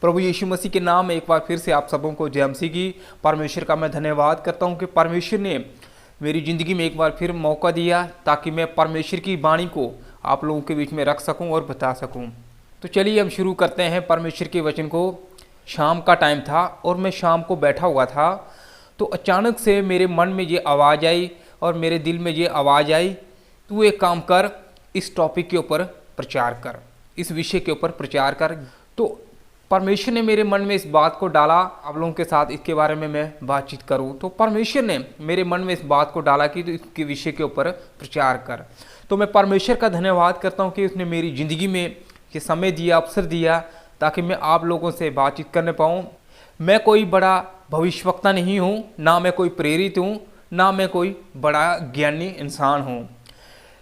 प्रभु यीशु मसीह के नाम में एक बार फिर से आप सबों को जय मसीह की। परमेश्वर का मैं धन्यवाद करता हूं कि परमेश्वर ने मेरी ज़िंदगी में एक बार फिर मौका दिया ताकि मैं परमेश्वर की वाणी को आप लोगों के बीच में रख सकूं और बता सकूं। तो चलिए हम शुरू करते हैं परमेश्वर के वचन को। शाम का टाइम था और मैं शाम को बैठा हुआ था, तो अचानक से मेरे मन में ये आवाज़ आई और मेरे दिल में ये आवाज़ आई, तू एक काम कर, इस टॉपिक के ऊपर प्रचार कर, इस विषय के ऊपर प्रचार कर। तो परमेश्वर ने मेरे मन में इस बात को डाला, आप लोगों के साथ इसके बारे में मैं बातचीत करूं। तो परमेश्वर ने मेरे मन में इस बात को डाला कि तो इसके विषय के ऊपर प्रचार कर। तो मैं परमेश्वर का धन्यवाद करता हूं कि उसने मेरी ज़िंदगी में ये समय दिया, अवसर दिया ताकि मैं आप लोगों से बातचीत करने पाऊँ। मैं कोई बड़ा भविष्यवक्ता नहीं हूँ, ना मैं कोई प्रेरित हूँ, ना मैं कोई बड़ा ज्ञानी इंसान हूँ,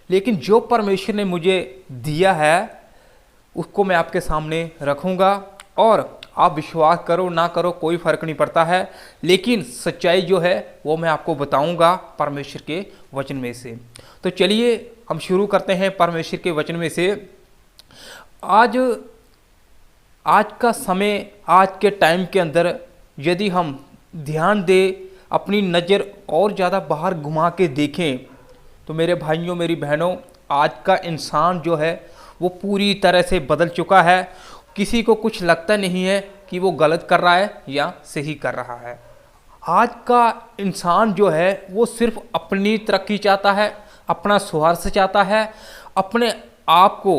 लेकिन जो परमेश्वर ने मुझे दिया है उसको मैं आपके सामने रखूँगा। और आप विश्वास करो ना करो कोई फ़र्क नहीं पड़ता है, लेकिन सच्चाई जो है वो मैं आपको बताऊंगा परमेश्वर के वचन में से। तो चलिए हम शुरू करते हैं परमेश्वर के वचन में से। आज का समय, आज के टाइम के अंदर यदि हम ध्यान दें, अपनी नज़र और ज़्यादा बाहर घुमा के देखें, तो मेरे भाइयों मेरी बहनों, आज का इंसान जो है वो पूरी तरह से बदल चुका है। किसी को कुछ लगता नहीं है कि वो गलत कर रहा है या सही कर रहा है। आज का इंसान जो है वो सिर्फ अपनी तरक्की चाहता है, अपना स्वार्थ चाहता है, अपने आप को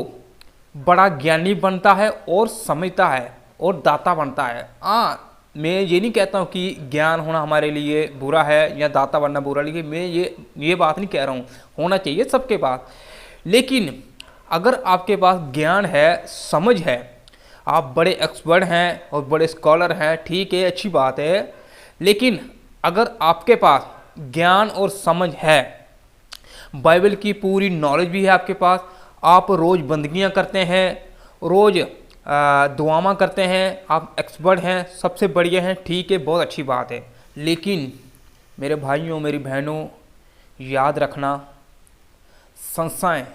बड़ा ज्ञानी बनता है और समझता है और दाता बनता है। मैं ये नहीं कहता हूँ कि ज्ञान होना हमारे लिए बुरा है या दाता बनना बुरा, लेकिन मैं ये बात नहीं कह रहा हूँ, होना चाहिए सबके पास। लेकिन अगर आपके पास ज्ञान है, समझ है, आप बड़े एक्सपर्ट हैं और बड़े स्कॉलर हैं, ठीक है, अच्छी बात है, लेकिन अगर आपके पास ज्ञान और समझ है, बाइबल की पूरी नॉलेज भी है आपके पास, आप रोज़ बंदगियां करते हैं, रोज़ दुआएं करते हैं, आप एक्सपर्ट हैं, सबसे बढ़िया हैं, ठीक है, बहुत अच्छी बात है। लेकिन मेरे भाइयों मेरी बहनों, याद रखना, संस्थाएं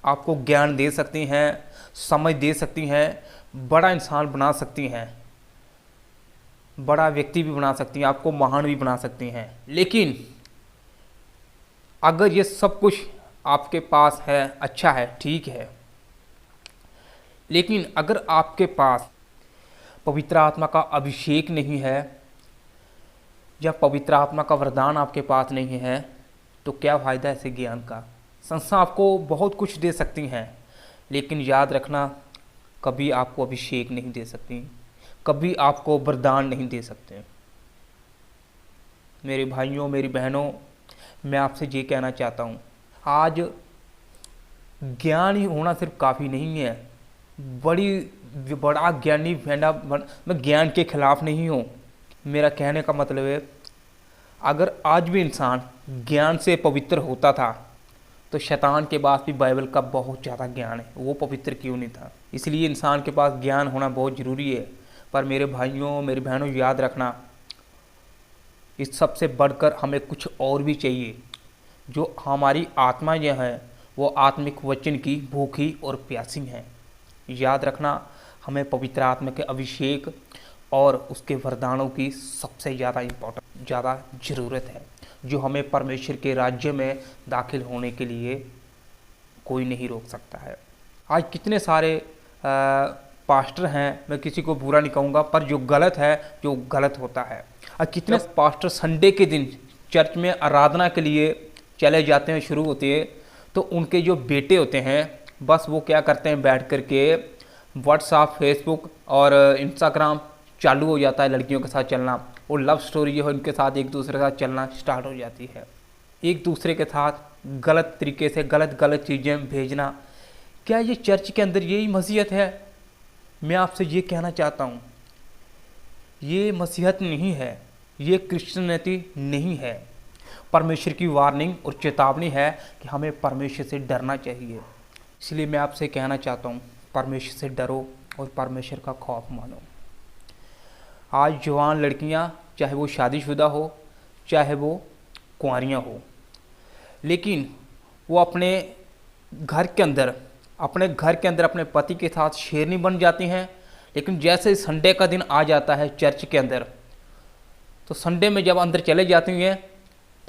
आपको ज्ञान दे सकती हैं, समझ दे सकती हैं, बड़ा इंसान बना सकती हैं, बड़ा व्यक्ति भी बना सकती हैं, आपको महान भी बना सकती हैं। लेकिन अगर ये सब कुछ आपके पास है, अच्छा है, ठीक है, लेकिन अगर आपके पास पवित्र आत्मा का अभिषेक नहीं है या पवित्र आत्मा का वरदान आपके पास नहीं है, तो क्या फ़ायदा ऐसे ज्ञान का। संस्था आपको बहुत कुछ दे सकती हैं, लेकिन याद रखना, कभी आपको अभिषेक नहीं दे सकती, कभी आपको वरदान नहीं दे सकते। मेरे भाइयों मेरी बहनों, मैं आपसे ये कहना चाहता हूँ, आज ज्ञान ही होना सिर्फ काफ़ी नहीं है। बड़ा ज्ञानी बनना, मैं ज्ञान के खिलाफ नहीं हूँ, मेरा कहने का मतलब है, अगर आज भी इंसान ज्ञान से पवित्र होता था तो शैतान के पास भी बाइबल का बहुत ज़्यादा ज्ञान है, वो पवित्र क्यों नहीं था। इसलिए इंसान के पास ज्ञान होना बहुत ज़रूरी है। पर मेरे भाइयों मेरी बहनों, याद रखना, इस सब से बढ़कर हमें कुछ और भी चाहिए। जो हमारी आत्मा जो है वो आत्मिक वचन की भूखी और प्यासी है। याद रखना, हमें पवित्र आत्मा के अभिषेक और उसके वरदानों की सबसे ज़्यादा ज़रूरत है, जो हमें परमेश्वर के राज्य में दाखिल होने के लिए कोई नहीं रोक सकता है। आज कितने सारे पास्टर हैं, मैं किसी को बुरा नहीं कहूँगा, पर जो गलत है, जो गलत होता है। आज कितने पास्टर संडे के दिन चर्च में आराधना के लिए चले जाते हैं, शुरू होते हैं, तो उनके जो बेटे होते हैं, बस वो क्या करते हैं, बैठ कर के व्हाट्सएप, फेसबुक और इंस्टाग्राम चालू हो जाता है, लड़कियों के साथ चलना, और लव स्टोरी जो है उनके साथ एक दूसरे के साथ चलना स्टार्ट हो जाती है, एक दूसरे के साथ गलत तरीके से गलत चीज़ें भेजना। क्या ये चर्च के अंदर यही मसीहत है? मैं आपसे ये कहना चाहता हूँ, ये मसीहत नहीं है, ये क्रिश्चियनिटी नहीं है। परमेश्वर की वार्निंग और चेतावनी है कि हमें परमेश्वर से डरना चाहिए। इसलिए मैं आपसे कहना चाहता हूँ, परमेश्वर से डरो और परमेश्वर का खौफ मानो। आज जवान लड़कियाँ, चाहे वो शादीशुदा हो, चाहे वो कुंवारियाँ हो, लेकिन वो अपने घर के अंदर अपने पति के साथ शेरनी बन जाती हैं, लेकिन जैसे संडे का दिन आ जाता है चर्च के अंदर, तो संडे में जब अंदर चले जाती हैं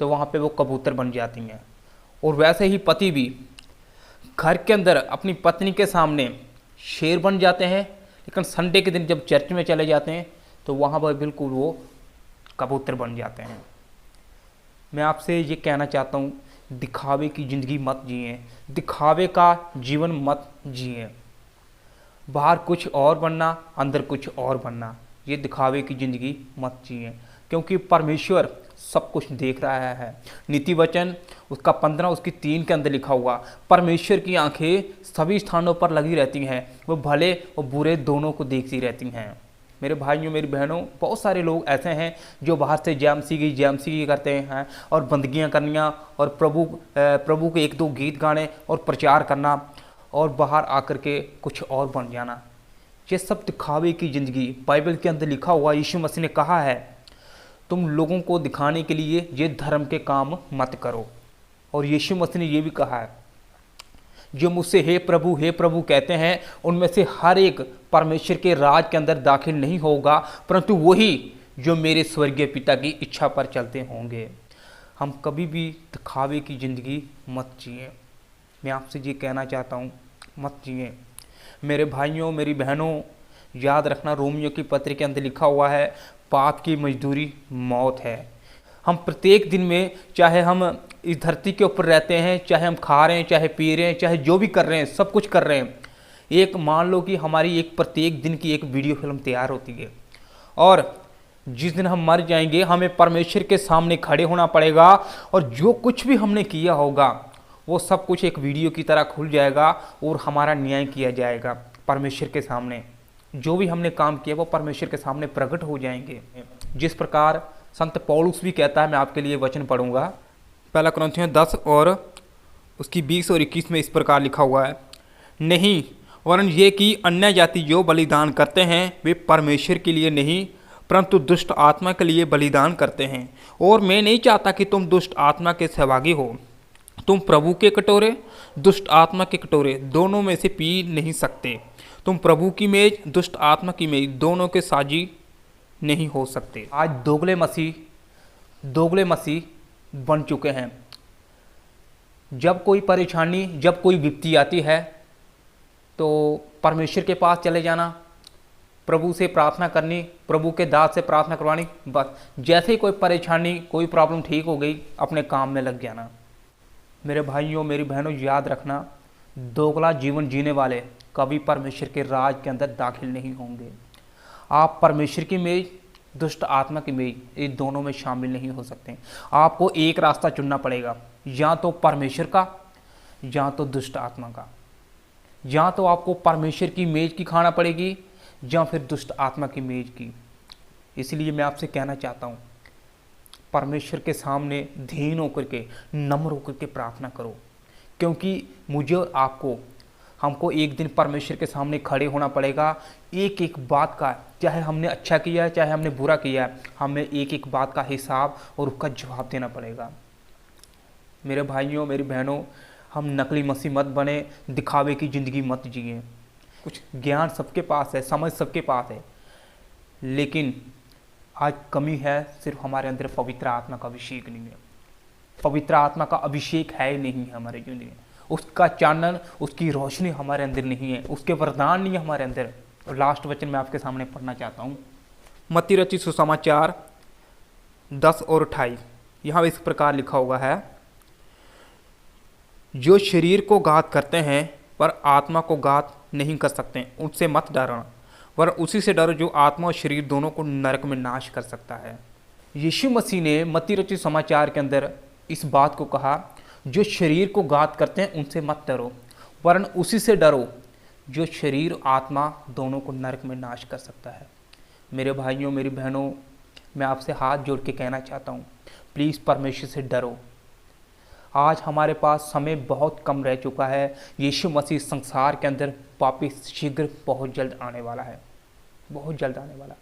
तो वहाँ पे वो कबूतर बन जाती हैं। और वैसे ही पति भी घर के अंदर अपनी पत्नी के सामने शेर बन जाते हैं, लेकिन संडे के दिन जब चर्च में चले जाते हैं तो वहाँ पर बिल्कुल वो कबूतर बन जाते हैं। मैं आपसे ये कहना चाहता हूँ, दिखावे की ज़िंदगी मत जिए, दिखावे का जीवन मत जिए। बाहर कुछ और बनना, अंदर कुछ और बनना, ये दिखावे की ज़िंदगी मत जिए, क्योंकि परमेश्वर सब कुछ देख रहा है। नीति वचन उसका 15 उसकी 3 के अंदर लिखा हुआ, परमेश्वर की आंखें सभी स्थानों पर लगी रहती हैं, वो भले और बुरे दोनों को देखती रहती हैं। मेरे भाइयों मेरी बहनों, बहुत सारे लोग ऐसे हैं जो बाहर से जैमसी करते हैं और बंदगियां करनियाँ और प्रभु के 1-2 गीत गाने और प्रचार करना और बाहर आकर के कुछ और बन जाना। ये सब दिखावे की ज़िंदगी। बाइबल के अंदर लिखा हुआ, यीशु मसीह ने कहा है, तुम लोगों को दिखाने के लिए ये धर्म के काम मत करो। और यीशु मसीह ने ये भी कहा है, जो मुझसे हे प्रभु कहते हैं, उनमें से हर एक परमेश्वर के राज के अंदर दाखिल नहीं होगा, परंतु वही जो मेरे स्वर्गीय पिता की इच्छा पर चलते होंगे। हम कभी भी दिखावे की ज़िंदगी मत जिए। मैं आपसे ये कहना चाहता हूँ, मत जिए। मेरे भाइयों मेरी बहनों, याद रखना, रोमियो की पत्र के अंदर लिखा हुआ है, पाप की मजदूरी मौत है। हम प्रत्येक दिन में, चाहे हम इस धरती के ऊपर रहते हैं, चाहे हम खा रहे हैं, चाहे पी रहे हैं, चाहे जो भी कर रहे हैं, सब कुछ कर रहे हैं, एक मान लो कि हमारी एक प्रत्येक दिन की एक वीडियो फिल्म तैयार होती है, और जिस दिन हम मर जाएंगे हमें परमेश्वर के सामने खड़े होना पड़ेगा, और जो कुछ भी हमने किया होगा वो सब कुछ एक वीडियो की तरह खुल जाएगा और हमारा न्याय किया जाएगा परमेश्वर के सामने। जो भी हमने काम किया वो परमेश्वर के सामने प्रकट हो जाएंगे। जिस प्रकार संत पौलुस भी कहता है, मैं आपके लिए वचन पढ़ूंगा, पहला कुरिन्थियों 10 और उसकी 20 और 21 में इस प्रकार लिखा हुआ है, नहीं वरन ये कि अन्य जाति जो बलिदान करते हैं वे परमेश्वर के लिए नहीं परंतु दुष्ट आत्मा के लिए बलिदान करते हैं। और मैं नहीं चाहता कि तुम दुष्ट आत्मा के सहभागी हो। तुम प्रभु के कटोरे, दुष्ट आत्मा के कटोरे दोनों में से पी नहीं सकते। तुम प्रभु की मेज, दुष्ट आत्मा की मेज दोनों के साझी नहीं हो सकते। आज दोगले मसीह बन चुके हैं। जब कोई परेशानी, जब कोई विपत्ति आती है तो परमेश्वर के पास चले जाना, प्रभु से प्रार्थना करनी, प्रभु के दास से प्रार्थना करवानी, बस जैसे ही कोई परेशानी, कोई प्रॉब्लम ठीक हो गई, अपने काम में लग जाना। मेरे भाइयों मेरी बहनों, याद रखना, दोगला जीवन जीने वाले कभी परमेश्वर के राज के अंदर दाखिल नहीं होंगे। आप परमेश्वर की मेज, दुष्ट आत्मा की मेज, ये दोनों में शामिल नहीं हो सकते। आपको एक रास्ता चुनना पड़ेगा, या तो परमेश्वर का या तो दुष्ट आत्मा का। या तो आपको परमेश्वर की मेज की खाना पड़ेगी या फिर दुष्ट आत्मा की मेज की। इसलिए मैं आपसे कहना चाहता हूँ, परमेश्वर के सामने धीन होकर के, नम्र होकर के प्रार्थना करो, क्योंकि मुझे और आपको, हमको एक दिन परमेश्वर के सामने खड़े होना पड़ेगा। एक एक बात का, चाहे हमने अच्छा किया है चाहे हमने बुरा किया है, हमें एक एक बात का हिसाब और उसका जवाब देना पड़ेगा। मेरे भाइयों मेरी बहनों, हम नकली मसीह मत बने, दिखावे की ज़िंदगी मत जिए। कुछ ज्ञान सबके पास है, समझ सबके पास है, लेकिन आज कमी है सिर्फ हमारे अंदर पवित्र आत्मा का अभिषेक नहीं है। पवित्र आत्मा का अभिषेक है ही नहीं है हमारे जिंदगी में, उसका चानन, उसकी रोशनी हमारे अंदर नहीं है, उसके वरदान नहीं है हमारे अंदर। और लास्ट वचन मैं आपके सामने पढ़ना चाहता हूँ, मत्ती रचित सुसमाचार 10 और 28। यहाँ इस प्रकार लिखा हुआ है, जो शरीर को घात करते हैं पर आत्मा को घात नहीं कर सकते, उनसे मत डरना, पर उसी से डरो जो आत्मा और शरीर दोनों को नरक में नाश कर सकता है। यीशु मसीह ने मत्ती रचित समाचार के अंदर इस बात को कहा, जो शरीर को घात करते हैं उनसे मत डरो, वरन उसी से डरो जो शरीर आत्मा दोनों को नरक में नाश कर सकता है। मेरे भाइयों मेरी बहनों, मैं आपसे हाथ जोड़ के कहना चाहता हूँ, प्लीज़ परमेश्वर से डरो। आज हमारे पास समय बहुत कम रह चुका है। यीशु मसीह संसार के अंदर वापिस शीघ्र बहुत जल्द आने वाला है, बहुत जल्द आने वाला।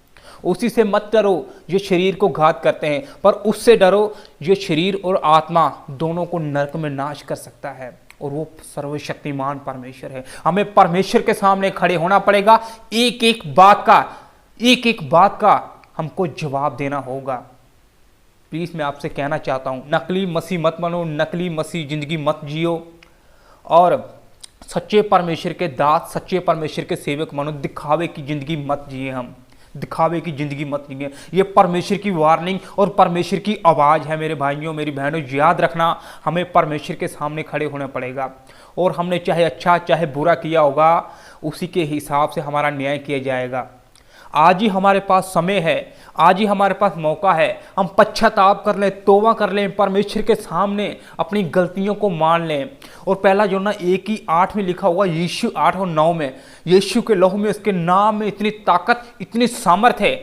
उसी से मत डरो जो शरीर को घात करते हैं, पर उससे डरो जो शरीर और आत्मा दोनों को नरक में नाश कर सकता है। और वो सर्वशक्तिमान परमेश्वर है। हमें परमेश्वर के सामने खड़े होना पड़ेगा, एक एक बात का हमको जवाब देना होगा। प्लीज मैं आपसे कहना चाहता हूं, नकली मसीह मत बनो, नकली मसीह जिंदगी मत जियो, और सच्चे परमेश्वर के दास, सच्चे परमेश्वर के सेवक बनो। दिखावे की जिंदगी मत जिए, हम दिखावे की जिंदगी मत जिए। ये परमेश्वर की वार्निंग और परमेश्वर की आवाज़ है मेरे भाइयों मेरी बहनों। याद रखना, हमें परमेश्वर के सामने खड़े होना पड़ेगा, और हमने चाहे अच्छा चाहे बुरा किया होगा, उसी के हिसाब से हमारा न्याय किया जाएगा। आज ही हमारे पास समय है, आज ही हमारे पास मौका है, हम पश्चाताप कर लें, तौबा कर लें, परमेश्वर के सामने अपनी गलतियों को मान लें। और पहला यूहन्ना 1:8 में लिखा हुआ, यीशु 8 और 9 में, यीशु के लहू में, उसके नाम में इतनी ताकत, इतनी सामर्थ है।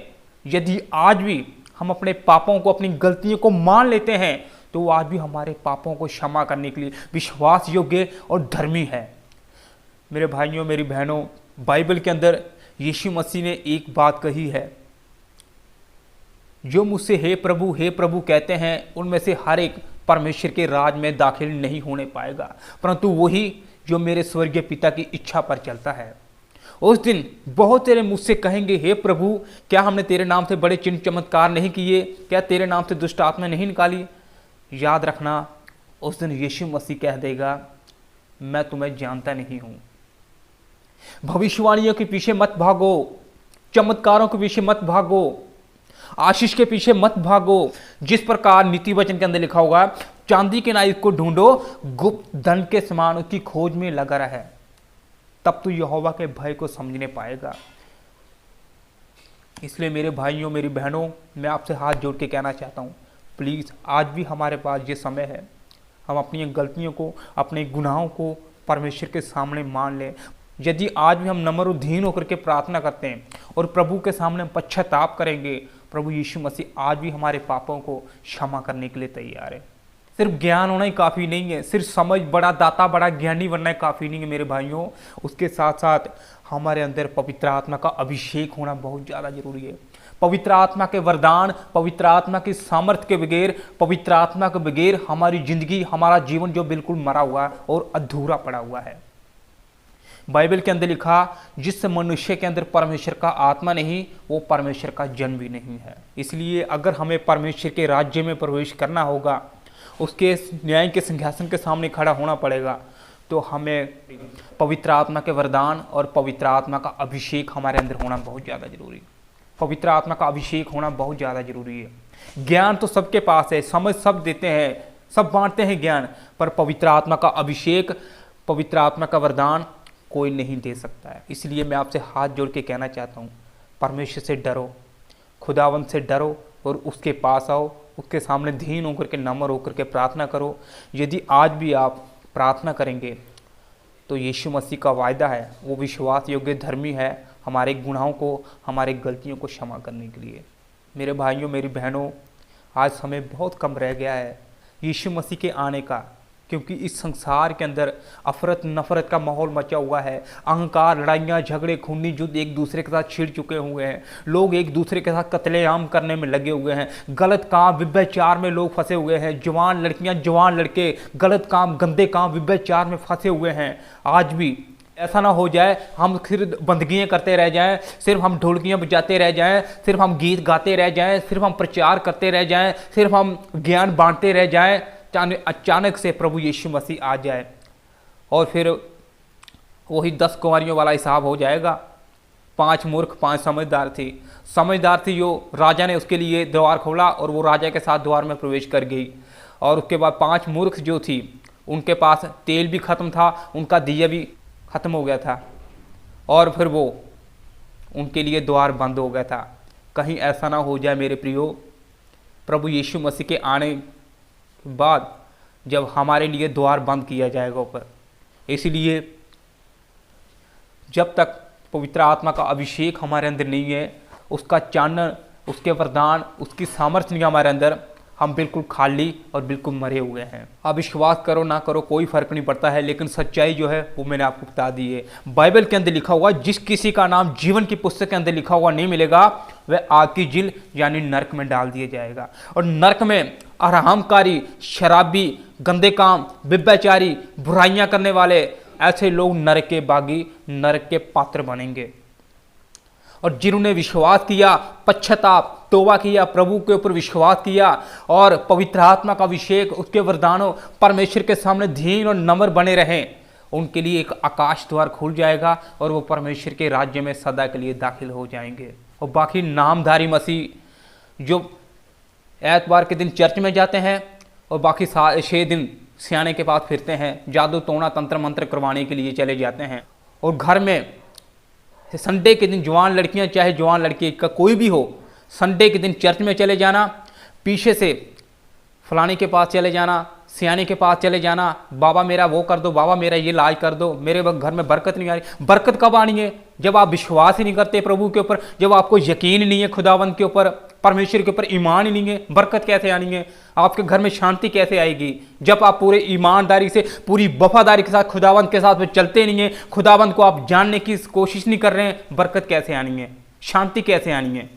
यदि आज भी हम अपने पापों को, अपनी गलतियों को मान लेते हैं, तो वो आज भी हमारे पापों को क्षमा करने के लिए विश्वास योग्य और धर्मी है। मेरे भाइयों मेरी बहनों, बाइबल के अंदर यीशु मसीह ने एक बात कही है, जो मुझसे हे प्रभु कहते हैं, उनमें से हर एक परमेश्वर के राज में दाखिल नहीं होने पाएगा, परंतु वही जो मेरे स्वर्गीय पिता की इच्छा पर चलता है। उस दिन बहुत तेरे मुझसे कहेंगे, हे प्रभु, क्या हमने तेरे नाम से बड़े चिन्ह चमत्कार नहीं किए? क्या तेरे नाम से दुष्ट आत्मा नहीं निकाली? याद रखना, उस दिन यीशु मसीह कह देगा, मैं तुम्हें जानता नहीं हूं। भविष्यवाणियों के पीछे मत भागो, चमत्कारों के पीछे मत भागो, आशीष के पीछे मत भागो। जिस प्रकार नीति वचन के अंदर लिखा होगा, चांदी के नायक को ढूंढो, गुप्त धन के समान उसकी खोज में लगा रहे, तब तो यहोवा के भय को समझने पाएगा। इसलिए मेरे भाइयों मेरी बहनों, मैं आपसे हाथ जोड़ के कहना चाहता हूं, प्लीज आज भी हमारे पास ये समय है, हम अपनी गलतियों को, अपने गुनाहों को परमेश्वर के सामने मान लें। यदि आज भी हम नम्र और दीन होकर के प्रार्थना करते हैं और प्रभु के सामने पश्चाताप करेंगे, प्रभु यीशु मसीह आज भी हमारे पापों को क्षमा करने के लिए तैयार है। सिर्फ ज्ञान होना ही काफ़ी नहीं है, सिर्फ समझ, बड़ा दाता, बड़ा ज्ञानी बनना ही काफ़ी नहीं है मेरे भाइयों। उसके साथ साथ हमारे अंदर पवित्र आत्मा का अभिषेक होना बहुत ज़्यादा जरूरी है। पवित्र आत्मा के वरदान, पवित्र आत्मा की सामर्थ्य के बगैर, पवित्र आत्मा के बगैर हमारी जिंदगी, हमारा जीवन जो बिल्कुल मरा हुआ है और अधूरा पड़ा हुआ है। बाइबल के अंदर लिखा, जिस मनुष्य के अंदर परमेश्वर का आत्मा नहीं, वो परमेश्वर का जन्म भी नहीं है। इसलिए अगर हमें परमेश्वर के राज्य में प्रवेश करना होगा, उसके न्याय के सिंहासन के सामने खड़ा होना पड़ेगा, तो हमें पवित्र आत्मा के वरदान और पवित्र आत्मा का अभिषेक हमारे अंदर होना बहुत ज़्यादा जरूरी है। पवित्र आत्मा का अभिषेक होना बहुत ज़्यादा जरूरी है। ज्ञान तो सबके पास है, समझ सब देते हैं, सब बांटते हैं ज्ञान, पर पवित्र आत्मा का अभिषेक, पवित्र आत्मा का वरदान कोई नहीं दे सकता है। इसलिए मैं आपसे हाथ जोड़ के कहना चाहता हूँ, परमेश्वर से डरो, खुदावंत से डरो और उसके पास आओ, उसके सामने दीन होकर के, नम्र होकर के प्रार्थना करो। यदि आज भी आप प्रार्थना करेंगे तो यीशु मसीह का वायदा है, वो विश्वास योग्य धर्मी है, हमारे गुनाहों को, हमारे गलतियों को क्षमा करने के लिए। मेरे भाइयों मेरी बहनों, आज समय बहुत कम रह गया है यीशु मसीह के आने का, क्योंकि इस संसार के अंदर अफरत नफरत का माहौल मचा हुआ है। अहंकार, लड़ाइयाँ, झगड़े, खूनी युद्ध एक दूसरे के साथ छिड़ चुके हुए हैं। लोग एक दूसरे के साथ कत्लेआम करने में लगे हुए हैं। गलत काम, व्यभिचार में लोग फंसे हुए हैं। जवान लड़कियाँ, जवान लड़के गलत काम, गंदे काम, व्यभिचार में फंसे हुए हैं। आज भी ऐसा ना हो जाए हम सिर्फ बंदगियाँ करते रह जाएं, सिर्फ हम ढोलकियाँ बजाते रह जाएं, सिर्फ हम गीत गाते रह जाएं, सिर्फ हम प्रचार करते रह जाएं, सिर्फ हम ज्ञान बांटते रह जाएं, अचानक से प्रभु यीशु मसीह आ जाए और फिर वही 10 कुंवारियों वाला हिसाब हो जाएगा। 5 मूर्ख 5 समझदार थी जो राजा ने उसके लिए द्वार खोला और वो राजा के साथ द्वार में प्रवेश कर गई। और उसके बाद 5 मूर्ख जो थी, उनके पास तेल भी ख़त्म था, उनका दिया भी ख़त्म हो गया था और फिर वो उनके लिए द्वार बंद हो गया था। कहीं ऐसा ना हो जाए मेरे प्रियो, प्रभु यीशु मसीह के आने बाद जब हमारे लिए द्वार बंद किया जाएगा ऊपर। इसलिए जब तक पवित्र आत्मा का अभिषेक हमारे अंदर नहीं है, उसका चानन, उसके वरदान, उसकी सामर्थ्य नहीं हमारे अंदर, हम बिल्कुल खाली और बिल्कुल मरे हुए हैं। आप विश्वास करो ना करो कोई फर्क नहीं पड़ता है, लेकिन सच्चाई जो है वो मैंने आपको बता दी है। बाइबल के अंदर लिखा हुआ, जिस किसी का नाम जीवन की पुस्तक के अंदर लिखा हुआ नहीं मिलेगा, वह आग की झील यानी नरक में डाल दिया जाएगा। और नरक में आरामकारी, शराबी, गंदे काम, व्यभिचारी, बुराइयां करने वाले, ऐसे लोग नरक के बागी, नरक के पात्र बनेंगे। और जिन्होंने विश्वास किया, पश्चाताप, तौबा किया, प्रभु के ऊपर विश्वास किया और पवित्र आत्मा का अभिषेक, उसके वरदानों, परमेश्वर के सामने दीन और नम्र बने रहें, उनके लिए एक आकाश द्वार खुल जाएगा और वो परमेश्वर के राज्य में सदा के लिए दाखिल हो जाएंगे। और बाकी नामधारी मसीह जो एतवार के दिन चर्च में जाते हैं और बाकी 6 दिन सियाने के पास फिरते हैं, जादू टोना तंत्र मंत्र करवाने के लिए चले जाते हैं, और घर में संडे के दिन जवान लड़कियां, चाहे जवान लड़की का कोई भी हो, संडे के दिन चर्च में चले जाना, पीछे से फलाने के पास चले जाना, सियाने के पास चले जाना, बाबा मेरा वो कर दो, बाबा मेरा ये इलाज कर दो, मेरे घर में बरकत नहीं आ रही। बरकत कब आनी है? जब आप विश्वास ही नहीं करते प्रभु के ऊपर, जब आपको यकीन नहीं है खुदावंत के ऊपर, परमेश्वर के ऊपर ईमान ही नहीं है, बरकत कैसे आनी है? आपके घर में शांति कैसे आएगी? जब आप पूरे ईमानदारी से, पूरी वफादारी के साथ खुदावंत के साथ में चलते नहीं है, खुदावंत को आप जानने की कोशिश नहीं कर रहे हैं, बरकत कैसे आनी है? शांति कैसे आनी है?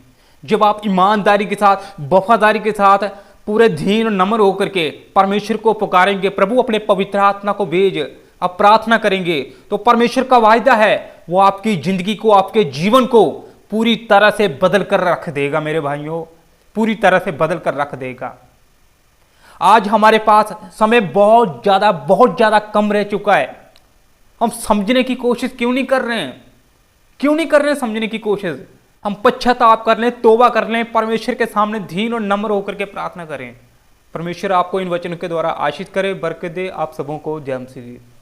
जब आप ईमानदारी के साथ, वफादारी के साथ, पूरे दीन और नम्र होकर के परमेश्वर को पुकारेंगे, प्रभु अपने पवित्र आत्मा को भेज, आप प्रार्थना करेंगे, तो परमेश्वर का वायदा है वो आपकी जिंदगी को, आपके जीवन को पूरी तरह से बदल कर रख देगा। मेरे भाइयों, पूरी तरह से बदल कर रख देगा। आज हमारे पास समय बहुत ज्यादा कम रह चुका है। हम समझने की कोशिश क्यों नहीं कर रहे हैं? क्यों नहीं कर रहे हैं समझने की कोशिश? हम पश्चाताप कर लें, तौबा कर लें, परमेश्वर के सामने दीन और नम्र होकर के प्रार्थना करें। परमेश्वर आपको इन वचनों के द्वारा आशीष करे, बरकत दे। आप सबों को जय मसीह।